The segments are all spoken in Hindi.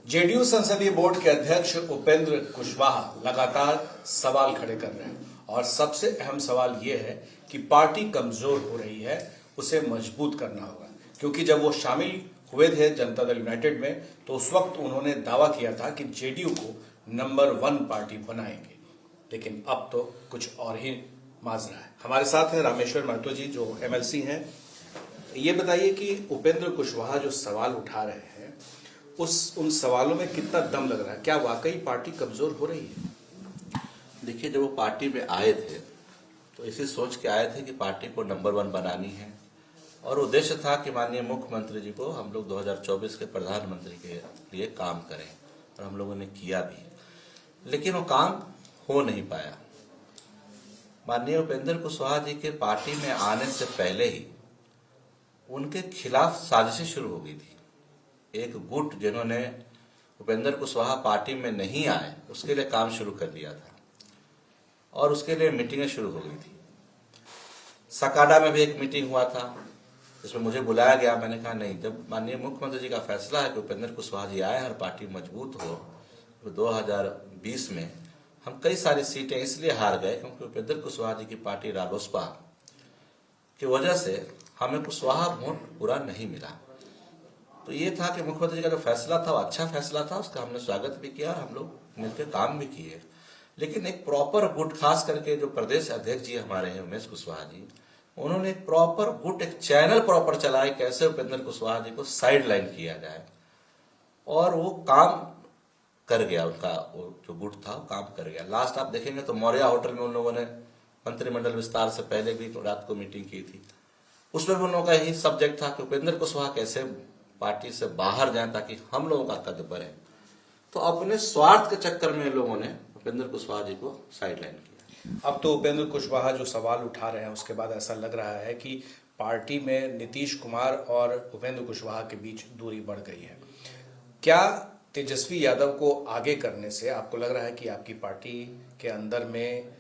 जेडीयू संसदीय बोर्ड के अध्यक्ष उपेंद्र कुशवाहा लगातार सवाल खड़े कर रहे हैं और सबसे अहम सवाल यह है कि पार्टी कमजोर हो रही है, उसे मजबूत करना होगा। क्योंकि जब वो शामिल हुए थे जनता दल यूनाइटेड में तो उस वक्त उन्होंने दावा किया था कि जेडीयू को नंबर 1 पार्टी बनाएंगे, लेकिन अब तो कुछ और ही माजरा है। हमारे साथ हैं रामेश्वर महतो जी जो एमएलसी हैं। ये बताइए कि उपेंद्र कुशवाहा जो सवाल उठा रहे हैं उन सवालों में कितना दम लग रहा है? क्या वाकई पार्टी कमजोर हो रही है? देखिए, जब वो पार्टी में आए थे तो इसी सोच के आए थे कि पार्टी को नंबर 1 बनानी है और उद्देश्य था कि माननीय मुख्यमंत्री जी को हम लोग 2024 के प्रधानमंत्री के लिए काम करें, और हम लोगों ने किया भी, लेकिन वो काम हो नहीं पाया। माननीय उपेंद्र कुशवाहा जी के पार्टी में आने से पहले ही उनके खिलाफ साजिशें शुरू हो गई थी। एक गुट जिन्होंने उपेंद्र कुशवाहा पार्टी में नहीं आए उसके लिए काम शुरू कर दिया था और उसके लिए मीटिंगें शुरू हो गई थी। सकाडा में भी एक मीटिंग हुआ था जिसमें मुझे बुलाया गया। मैंने कहा नहीं, जब माननीय मुख्यमंत्री जी का फैसला है कि उपेंद्र कुशवाहा जी आए, हर पार्टी मजबूत हो। तो 2020 में हम कई सारी सीटें इसलिए हार गए क्योंकि उपेंद्र कुशवाहा जी की पार्टी रालोसपा की वजह से हमें कुशवाहा वोट पूरा नहीं मिला। तो ये था कि मुख्यमंत्री जी का जो फैसला था वो अच्छा फैसला था, उसका हमने स्वागत भी किया और हम लोग मिलकर काम भी किए। लेकिन एक प्रॉपर गुट, खास करके जो प्रदेश अध्यक्ष जी हमारे हैं उमेश कुशवाहा जी, उन्होंने एक प्रॉपर गुट, एक चैनल प्रॉपर चलाए कैसे उपेंद्र कुशवाहा जी को साइड लाइन किया जाए, और वो काम कर गया। उनका वो जो गुट था वो काम कर गया। लास्ट आप देखेंगे तो मौर्य होटल में उन लोगों ने मंत्रिमंडल विस्तार से पहले भी रात को मीटिंग की थी। उसमें भी उन लोगों का यही सब्जेक्ट था कि उपेंद्र कुशवाहा कैसे पार्टी से बाहर जाएं ताकि हम लोगों का कद बढ़े। तो अपने स्वार्थ के चक्कर में लोगों ने उपेंद्र कुशवाहा जी को साइडलाइन किया। अब तो उपेंद्र कुशवाहा जो सवाल उठा रहे हैं उसके बाद ऐसा लग रहा है कि पार्टी में नीतीश कुमार और उपेंद्र कुशवाहा के बीच दूरी बढ़ गई है। क्या तेजस्वी यादव को आगे करने से आपको लग रहा है कि आपकी पार्टी के अंदर में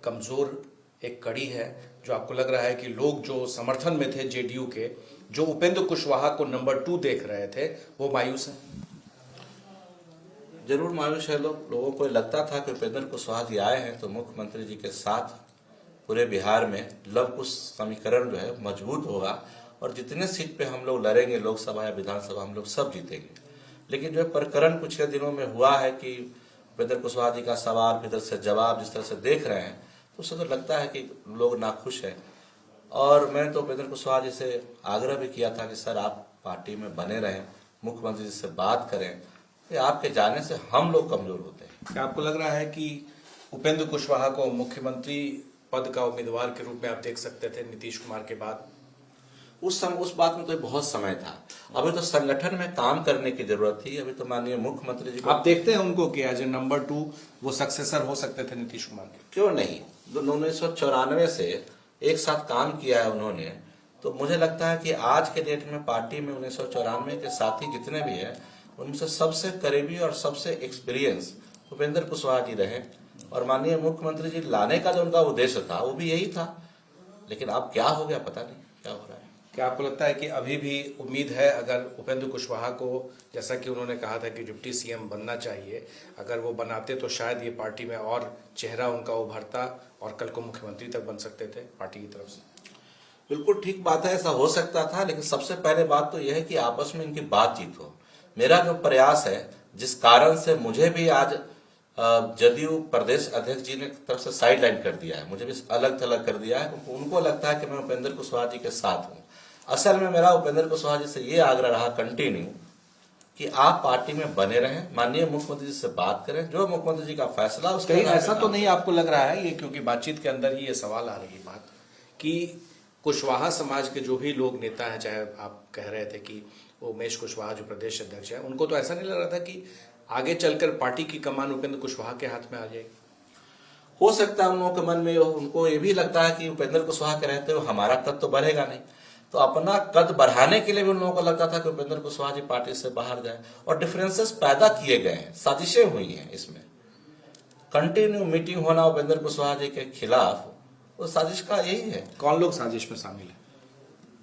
कमजोर एक कड़ी है, जो आपको लग रहा है कि लोग जो समर्थन में थे जेडीयू के, जो उपेंद्र कुशवाहा को नंबर 2 देख रहे थे, वो मायूस है? जरूर मायूस है। लोगों को लगता था कि उपेंद्र कुशवाहा जी आए हैं तो मुख्यमंत्री जी के साथ पूरे बिहार में लव कुश समीकरण जो है मजबूत होगा और जितने सीट पे हम लोग लड़ेंगे, लोकसभा या विधानसभा, हम लोग सब जीतेंगे। लेकिन जो प्रकरण पिछले दिनों में हुआ है कि उपेंद्र कुशवाहा जी का सवाल फिर से जवाब जिस तरह से देख रहे हैं, तो उससे तो लगता है कि लोग नाखुश हैं। और मैंने तो उपेंद्र कुशवाहा जी से आग्रह भी किया था कि सर आप पार्टी में बने रहें, मुख्यमंत्री जी से बात करें, कि आपके जाने से हम लोग कमजोर होते हैं। क्या आपको लग रहा है कि उपेंद्र कुशवाहा को मुख्यमंत्री पद का उम्मीदवार के रूप में आप देख सकते थे नीतीश कुमार के बाद? उस बात में तो बहुत समय था। अभी तो संगठन में काम करने की जरूरत थी। अभी तो माननीय मुख्यमंत्री जी आप देखते हैं उनको कि एज ए नंबर 2 वो सक्सेसर हो सकते थे नीतीश कुमार के? क्यों नहीं। 1994 से एक साथ काम किया है उन्होंने, तो मुझे लगता है कि आज के डेट में पार्टी में 1994 के साथी जितने भी हैं उनमें से सबसे करीबी और सबसे एक्सपीरियंस उपेंद्र कुशवाहा जी रहे। और माननीय मुख्यमंत्री जी लाने का जो उनका उद्देश्य था वो भी यही था। लेकिन अब क्या हो गया पता नहीं क्या हो रहा है। क्या आपको लगता है कि अभी भी उम्मीद है, अगर उपेंद्र कुशवाहा को, जैसा कि उन्होंने कहा था कि डिप्टी सीएम बनना चाहिए, अगर वो बनाते तो शायद ये पार्टी में और चेहरा उनका उभरता और कल को मुख्यमंत्री तक बन सकते थे पार्टी की तरफ से? बिल्कुल ठीक बात है, ऐसा हो सकता था। लेकिन सबसे पहले बात तो यह है कि आपस में इनकी बातचीत हो। मेरा जो प्रयास है, जिस कारण से मुझे भी आज जदयू प्रदेश अध्यक्ष जी ने तरफ से साइडलाइन कर दिया है, मुझे भी अलग थलग कर दिया है, क्योंकि उनको लगता है कि मैं उपेंद्र कुशवाहा जी के साथ हूं। असल में मेरा उपेंद्र कुशवाहा जी से ये आग्रह रहा कंटिन्यू कि आप पार्टी में बने रहें, माननीय मुख्यमंत्री जी से बात करें, जो मुख्यमंत्री जी का फैसला उसके। कहीं ऐसा तो नहीं आपको लग रहा है ये, क्योंकि बातचीत के अंदर ही ये सवाल आ रही है बात कि कुशवाहा समाज के जो भी लोग नेता हैं, चाहे आप कह रहे थे कि उमेश कुशवाहा जो प्रदेश अध्यक्ष है, उनको तो ऐसा नहीं लग रहा था कि आगे चलकर पार्टी की कमान उपेंद्र कुशवाहा के हाथ में आ जाएगी? हो सकता है उन लोगों के मन में उनको ये भी लगता है कि उपेंद्र कुशवाहा के रहते हुए हमारा कद तो बढ़ेगा नहीं, तो अपना कद बढ़ाने के लिए भी उन लोगों को लगता था कि उपेंद्र कुशवाहा जी पार्टी से बाहर जाए। और डिफरेंसेस पैदा किए गए हैं, साजिशें हुई हैं। इसमें कंटिन्यू मीटिंग होना उपेंद्र कुशवाहा जी के खिलाफ, वो साजिश का यही है। कौन लोग साजिश में शामिल है?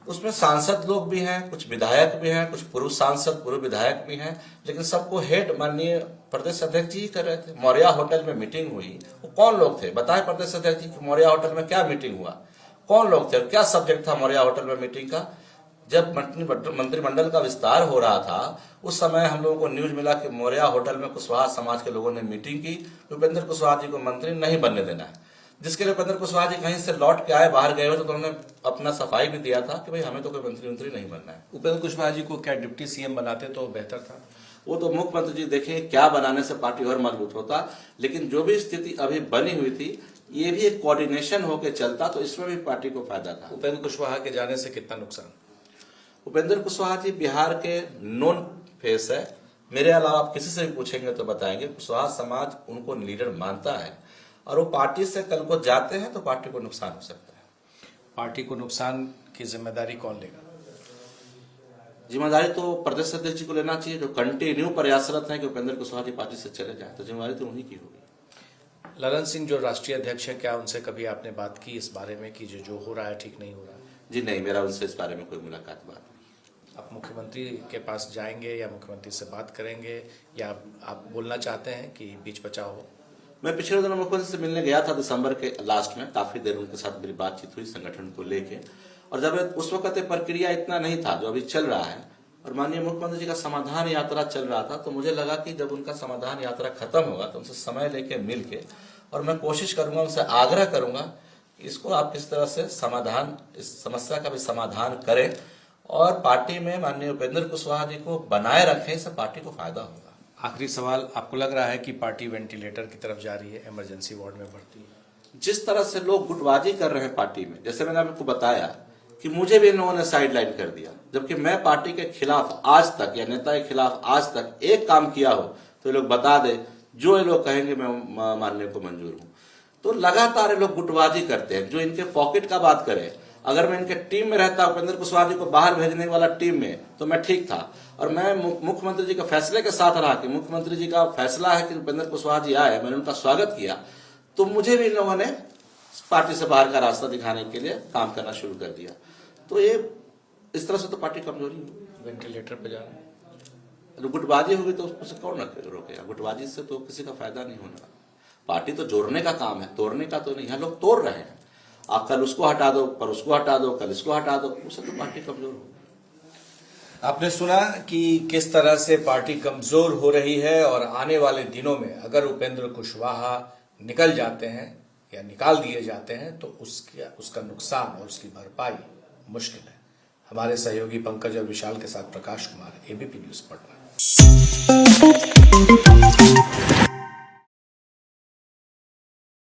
उसमें सांसद लोग भी हैं, कुछ विधायक भी हैं, कुछ पूर्व सांसद पूर्व विधायक भी हैं, लेकिन सबको हेड माननीय प्रदेश अध्यक्ष जी ही कर रहे थे। मौर्या होटल में मीटिंग हुई, वो कौन लोग थे बताए प्रदेश अध्यक्ष जी कि मौर्या होटल में क्या मीटिंग हुआ, कौन लोग थे और क्या सब्जेक्ट था मौर्या होटल में मीटिंग का। जब मंत्रिमंडल का विस्तार हो रहा था उस समय हम लोगों को न्यूज मिला कि मौर्या होटल में कुशवाहा समाज के लोगों ने मीटिंग की, उपेंद्र कुशवाहा जी को मंत्री नहीं बनने देना है, जिसके लिए उपेंद्र कुशवाहा जी कहीं से लौट के आए, बाहर गए हो, तो उन्होंने अपना सफाई भी दिया था कि भाई हमें तो कोई मंत्री नहीं बनना है। उपेंद्र कुशवाहा जी को क्या डिप्टी सीएम बनाते तो बेहतर था? वो तो मुख्यमंत्री जी देखें क्या बनाने से पार्टी और मजबूत होता, लेकिन जो भी स्थिति अभी बनी हुई थी ये भी एक कोऑर्डिनेशन होकर चलता तो इसमें भी पार्टी को फायदा था। उपेंद्र कुशवाहा के जाने से कितना नुकसान? उपेंद्र कुशवाहा जी बिहार के नॉन फेस है, मेरे अलावा आप किसी से भी पूछेंगे तो बताएंगे। कुशवाहा समाज उनको लीडर मानता है और वो पार्टी से कल को जाते हैं तो पार्टी को नुकसान हो सकता है। पार्टी को नुकसान की जिम्मेदारी कौन लेगा? जिम्मेदारी तो प्रदेश अध्यक्ष जी को लेना चाहिए, जो कंटिन्यू प्रयासरत है कि उपेंद्र कुशवाहा जी पार्टी से चले जाए, तो जिम्मेदारी तो उन्हीं की होगी। ललन सिंह जो राष्ट्रीय अध्यक्ष है, क्या उनसे कभी आपने बात की इस बारे में कि जो हो रहा है ठीक नहीं हो रहा है? जी नहीं, मेरा उनसे इस बारे में कोई मुलाकात बात नहीं। आप मुख्यमंत्री के पास जाएंगे या मुख्यमंत्री से बात करेंगे या आप बोलना चाहते हैं कि बीच बचाव हो? मैं पिछले दिनों मुख्यमंत्री से मिलने गया था दिसंबर के लास्ट में, काफी देर उनके साथ मेरी बातचीत हुई संगठन को लेके, और जब उस वक्त प्रक्रिया इतना नहीं था जो अभी चल रहा है और माननीय मुख्यमंत्री जी का समाधान यात्रा चल रहा था, तो मुझे लगा कि जब उनका समाधान यात्रा खत्म होगा तो उनसे समय लेके मिल के और मैं कोशिश करूंगा, उनसे आग्रह करूंगा कि इसको आप किस तरह से समाधान, इस समस्या का भी समाधान करें और पार्टी में माननीय उपेंद्र कुशवाहा जी को बनाए रखें, इससे पार्टी को फायदा होगा। आखिरी सवाल, आपको लग रहा है कि पार्टी वेंटिलेटर की तरफ जा रही है, इमरजेंसी वार्ड में भर्ती है? जिस तरह से लोग गुटबाजी कर रहे हैं पार्टी में, जैसे मैंने आपको बताया कि मुझे भी इन लोगों ने साइडलाइन कर दिया, जबकि मैं पार्टी के खिलाफ आज तक या नेता के खिलाफ आज तक एक काम किया हो तो ये लोग बता दे, जो ये लोग कहेंगे मैं मानने को मंजूर हूं। तो लगातार ये लोग गुटबाजी करते हैं। जो इनके पॉकेट का बात करें, अगर मैं इनके टीम में रहता उपेंद्र कुशवाहा जी को बाहर भेजने वाला टीम में, तो मैं ठीक था और मैं मुख्यमंत्री जी के फैसले के साथ रहा कि मुख्यमंत्री जी का फैसला है कि उपेंद्र कुशवाहा जी आए, मैंने उनका स्वागत किया, तो मुझे भी इन लोगों ने पार्टी से बाहर का रास्ता दिखाने के लिए काम करना शुरू कर दिया। तो ये इस तरह से तो पार्टी कमजोरी होगी। वेंटिलेटर पे जा रहे हैं, गुटबाजी होगी तो उससे कौन रोकेगा? गुटबाजी से तो किसी का फायदा नहीं होने। पार्टी तो जोड़ने का काम है, तोड़ने का तो नहीं। यहाँ लोग तोड़ रहे हैं, आप कल उसको हटा दो, पर उसको हटा दो, कल इसको हटा दो, उससे तो पार्टी कमजोर होगी। आपने सुना कि किस तरह से पार्टी कमजोर हो रही है और आने वाले दिनों में अगर उपेंद्र कुशवाहा निकल जाते हैं या निकाल दिए जाते हैं तो उसका नुकसान और उसकी भरपाई मुश्किल है। हमारे सहयोगी पंकज और विशाल के साथ प्रकाश कुमार, एबीपी न्यूज पटना।